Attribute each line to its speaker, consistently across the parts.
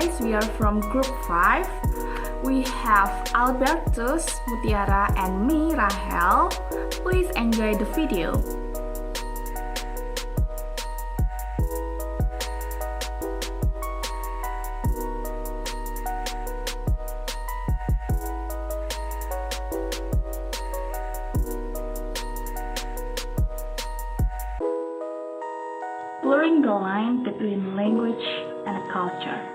Speaker 1: guys, we are from group 5. We have ALBERTUS, MUTIARA, and me, Rahel. Please enjoy the video. Blurring the line between language and culture.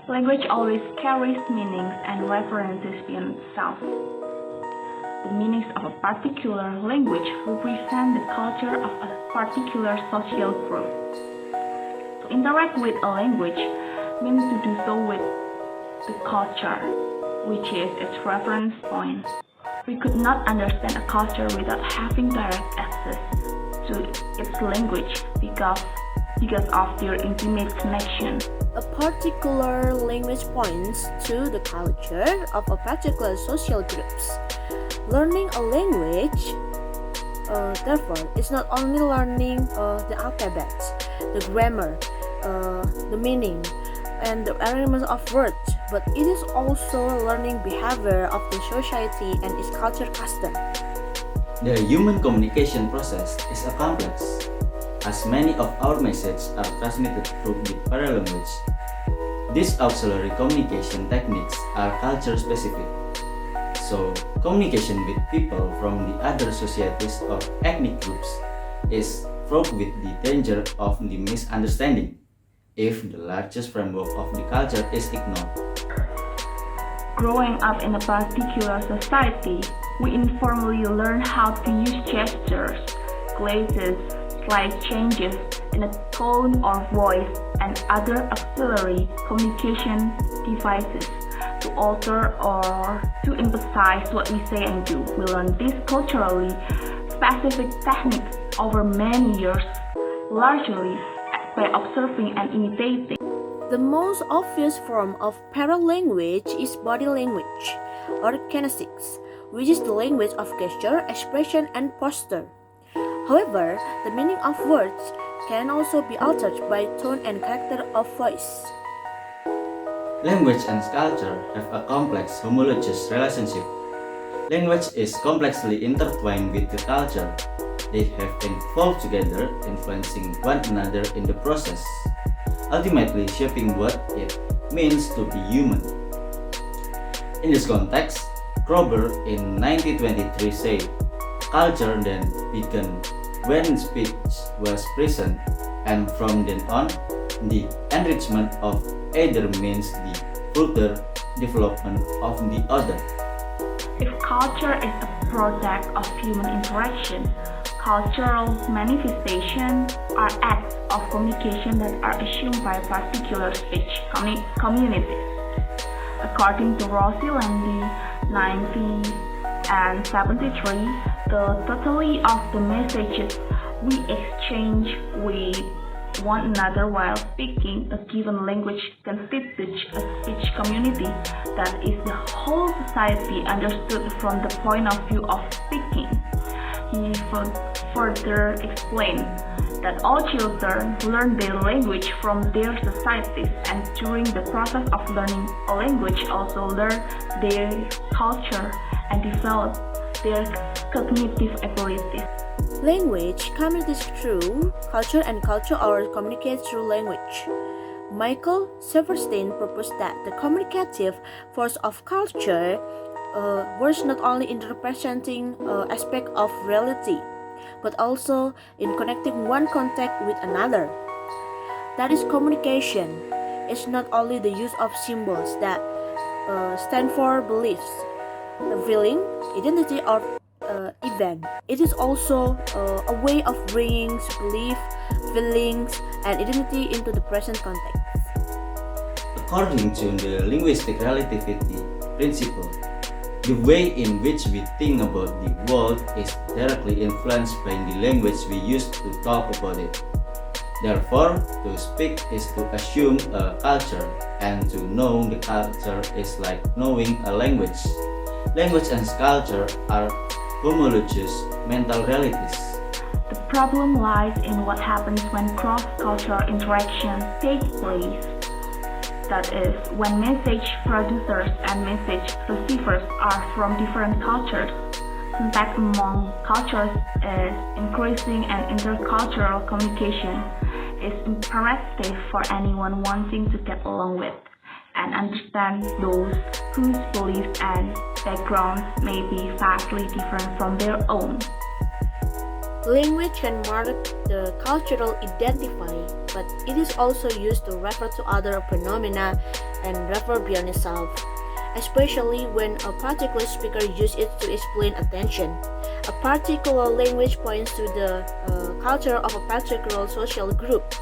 Speaker 1: Language always carries meanings and references beyond itself. The meanings of a particular language represent the culture of a particular social group. To interact with a language means to do so with the culture, which is its reference point. We could not understand a culture without having direct access to its language because of their intimate connection.
Speaker 2: A particular language points to the culture of a particular social groups. Learning a language, therefore, is not only learning the alphabet, the grammar, the meaning, and the arrangement of words, but it is also learning behavior of the society and its culture custom.
Speaker 3: The human communication process is a complex, as many of our messages are transmitted through the paralanguage. These auxiliary communication techniques are culture-specific, so communication with people from the other societies or ethnic groups is fraught with the danger of the misunderstanding if the largest framework of the culture is ignored.
Speaker 1: Growing up in a particular society, we informally learn how to use gestures, glances, slight changes in a tone or voice, and other auxiliary communication devices to alter or to emphasize what we say and do. We learn these culturally specific techniques over many years, largely by observing and imitating.
Speaker 2: The most obvious form of paralanguage is body language, or kinesics, which is the language of gesture, expression, and posture. However, the meaning of words can also be altered by tone and character of voice.
Speaker 3: Language and culture have a complex homologous relationship. Language is complexly intertwined with the culture. They have evolved together, influencing one another in the process, ultimately shaping what it means to be human. In this context, Kroeber in 1923 said, "Culture then began when speech was present, and from then on, the enrichment of either means the further development of the other."
Speaker 1: If culture is a product of human interaction, cultural manifestations are acts of communication that are assumed by particular speech communities. According to Rossi Landy, 1973, the totality of the messages we exchange with one another while speaking a given language constitutes a speech community that is the whole society understood from the point of view of speaking. He further explained that all children learn their language from their societies, and during the process of learning a language also learn their culture and develop their cognitive abilities.
Speaker 2: Language communicates through culture, and culture or communicates through language. Michael Silverstein proposed that the communicative force of culture works not only in representing aspect of reality, but also in connecting one contact with another. That is, communication is not only the use of symbols that stand for beliefs, feeling, identity, or event. It is also a way of bringing belief, feelings, and identity into the present context.
Speaker 3: According to the linguistic relativity principle, the way in which we think about the world is directly influenced by the language we use to talk about it. Therefore, to speak is to assume a culture, and to know the culture is like knowing a language. Language and culture are homologous mental realities.
Speaker 1: The problem lies in what happens when cross-cultural interaction takes place. That is, when message producers and message receivers are from different cultures, contact among cultures is increasing and intercultural communication is imperative for anyone wanting to get along with and understand those whose beliefs and backgrounds may be vastly different from their own.
Speaker 2: Language can mark the cultural identity, but it is also used to refer to other phenomena and refer beyond itself, especially when a particular speaker uses it to explain attention. A particular language points to the culture of a particular social group.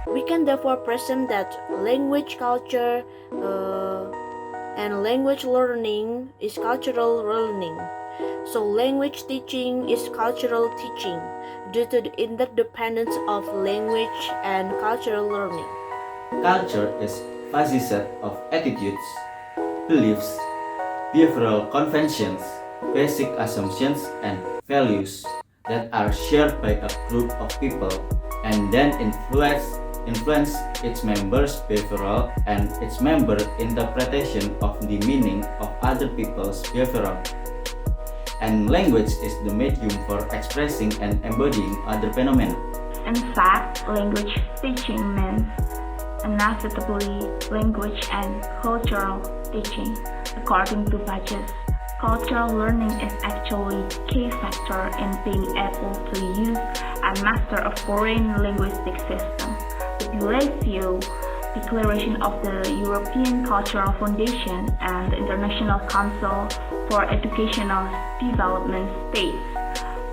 Speaker 2: We can therefore presume that language culture and language learning is cultural learning. So language teaching is cultural teaching due to the interdependence of language and cultural learning.
Speaker 3: Culture is a fuzzy set of attitudes, beliefs, behavioral conventions, basic assumptions, and values that are shared by a group of people and then influence its members' behavioral and its member interpretation of the meaning of other people's behavioral. And language is the medium for expressing and embodying other phenomena.
Speaker 1: In fact, language teaching means inevitably language and cultural teaching. According to Budges, cultural learning is actually a key factor in being able to use and master a foreign linguistic system. The ULESIO Declaration of the European Cultural Foundation and the International Council for Educational Development states,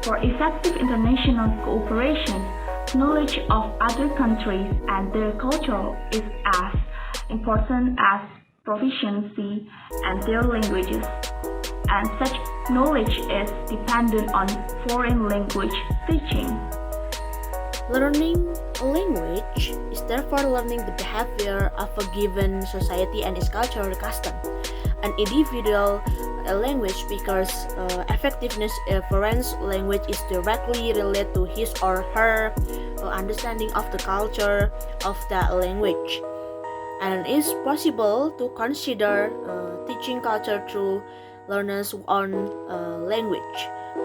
Speaker 1: for effective international cooperation, knowledge of other countries and their culture is as important as proficiency in their languages, and such knowledge is dependent on foreign language teaching.
Speaker 2: Learning a language is therefore learning the behavior of a given society and its cultural custom. An individual language speaker's effectiveness in foreign language is directly related to his or her understanding of the culture of that language. And it is possible to consider teaching culture through learners' own language,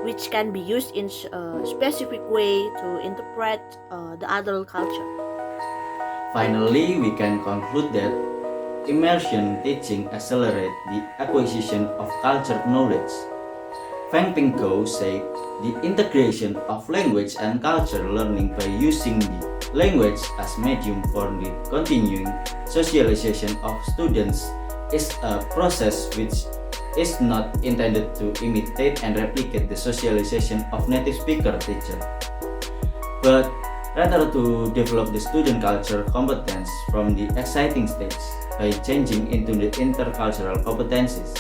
Speaker 2: which can be used in a specific way to interpret the other culture.
Speaker 3: Finally, we can conclude that immersion teaching accelerates the acquisition of cultural knowledge. Feng Ping Go said, the integration of language and culture learning by using the language as medium for the continuing socialization of students is a process which is not intended to imitate and replicate the socialization of native speaker teacher, but rather to develop the student culture competence from the exciting stage by changing into the intercultural competencies.